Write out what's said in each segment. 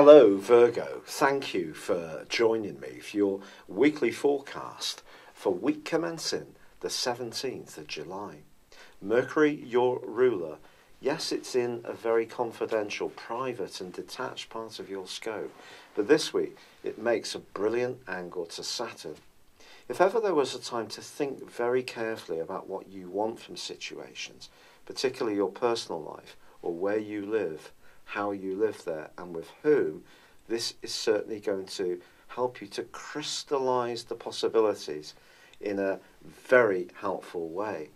Hello Virgo, thank you for joining me for your weekly forecast for week commencing the 17th of July. Mercury, your ruler, yes, it's in a very confidential, private and detached part of your scope, but this week it makes a brilliant angle to Saturn. If ever there was a time to think very carefully about what you want from situations, particularly your personal life or where you live, how you live there and with whom, this is certainly going to help you to crystallize the possibilities in a very helpful way.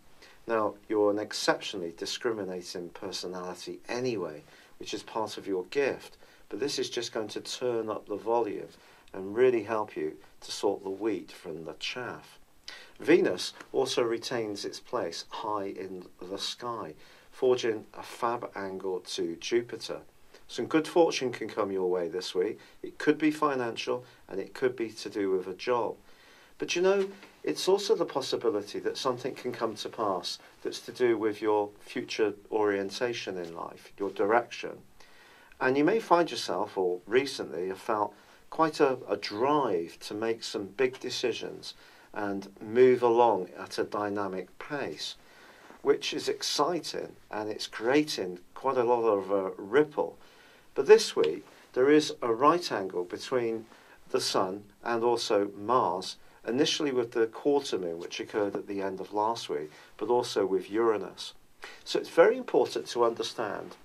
Now, you're an exceptionally discriminating personality anyway, which is part of your gift, but this is just going to turn up the volume and really help you to sort the wheat from the chaff. Venus also retains its place high in the sky, forging a fab angle to Jupiter. Some good fortune can come your way this week. It could be financial and it could be to do with a job. But you know, it's also the possibility that something can come to pass that's to do with your future orientation in life, your direction. And you may find yourself, or recently have felt, quite a drive to make some big decisions and move along at a dynamic pace, which is exciting and it's creating quite a lot of ripple. But this week there is a right angle between the Sun and also Mars, initially with the quarter moon which occurred at the end of last week, but also with Uranus. So it's very important to understand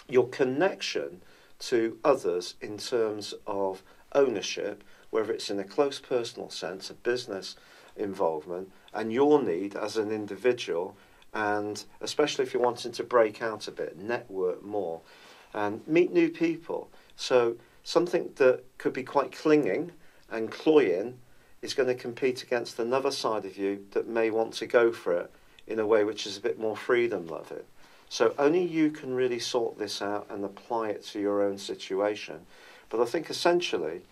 your connection to others in terms of ownership, whether it's in a close personal sense, a business involvement, and your need as an individual, and especially if you're wanting to break out a bit, network more, and meet new people. So something that could be quite clinging and cloying is going to compete against another side of you that may want to go for it in a way which is a bit more freedom-loving. So only you can really sort this out and apply it to your own situation. But I think essentially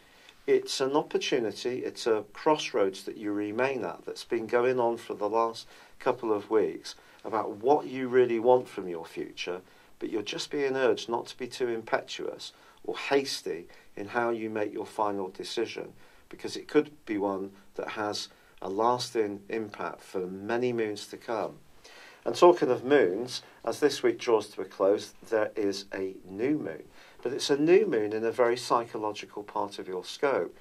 it's an opportunity, it's a crossroads that you remain at that's been going on for the last couple of weeks about what you really want from your future, but you're just being urged not to be too impetuous or hasty in how you make your final decision, because it could be one that has a lasting impact for many moons to come. And talking of moons, as this week draws to a close, there is a new moon. But it's a new moon in a very psychological part of your scope.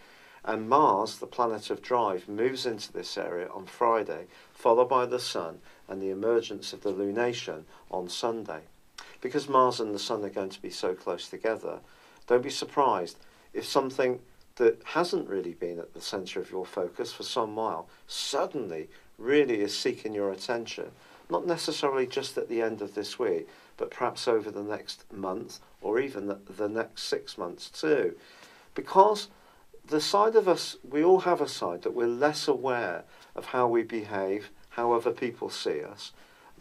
And Mars, the planet of drive, moves into this area on Friday, followed by the Sun and the emergence of the lunation on Sunday. Because Mars and the Sun are going to be so close together, don't be surprised if something that hasn't really been at the centre of your focus for some while suddenly really is seeking your attention. Not necessarily just at the end of this week, but perhaps over the next month or even the next 6 months too. Because the side of us, we all have a side that we're less aware of how we behave, how other people see us.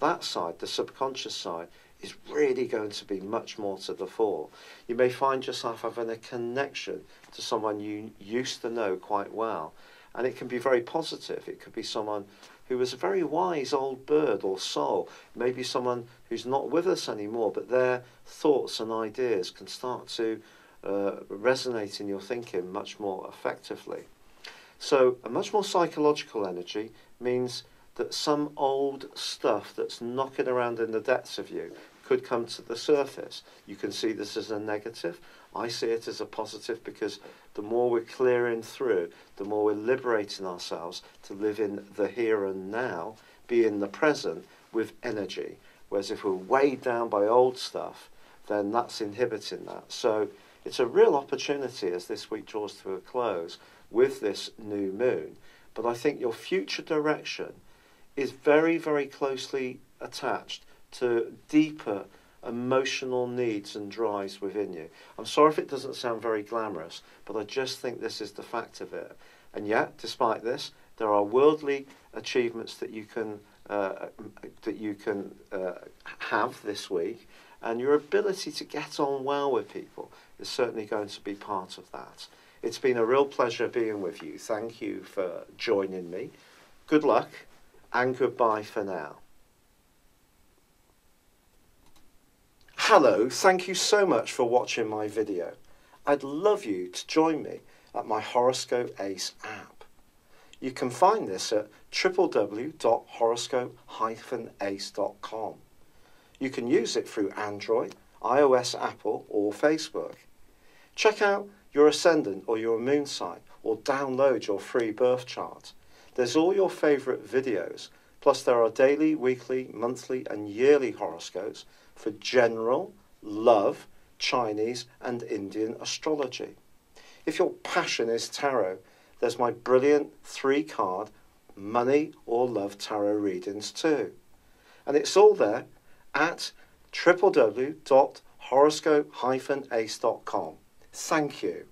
That side, the subconscious side, is really going to be much more to the fore. You may find yourself having a connection to someone you used to know quite well, and it can be very positive. It could be someone who was a very wise old bird or soul, maybe someone who's not with us anymore, but their thoughts and ideas can start to resonate in your thinking much more effectively. So a much more psychological energy means that some old stuff that's knocking around in the depths of you could come to the surface. You can see this as a negative. I see it as a positive, because the more we're clearing through, the more we're liberating ourselves to live in the here and now, be in the present with energy. Whereas if we're weighed down by old stuff, then that's inhibiting that. So it's a real opportunity as this week draws to a close with this new moon. But I think your future direction is very, very closely attached to deeper emotional needs and drives within you. I'm sorry if it doesn't sound very glamorous, but I just think this is the fact of it. And yet, despite this, there are worldly achievements that you can have this week, and your ability to get on well with people is certainly going to be part of that. It's been a real pleasure being with you. Thank you for joining me. Good luck, and goodbye for now. Hello, thank you so much for watching my video. I'd love you to join me at my Horoscope Ace app. You can find this at www.horoscope-ace.com. You can use it through Android, iOS, Apple or Facebook. Check out your ascendant or your moon sign or download your free birth chart. There's all your favourite videos, plus there are daily, weekly, monthly and yearly horoscopes for general, love, Chinese and Indian astrology. If your passion is tarot, there's my brilliant 3-card money or love tarot readings too. And it's all there at www.horoscope-ace.com. Thank you.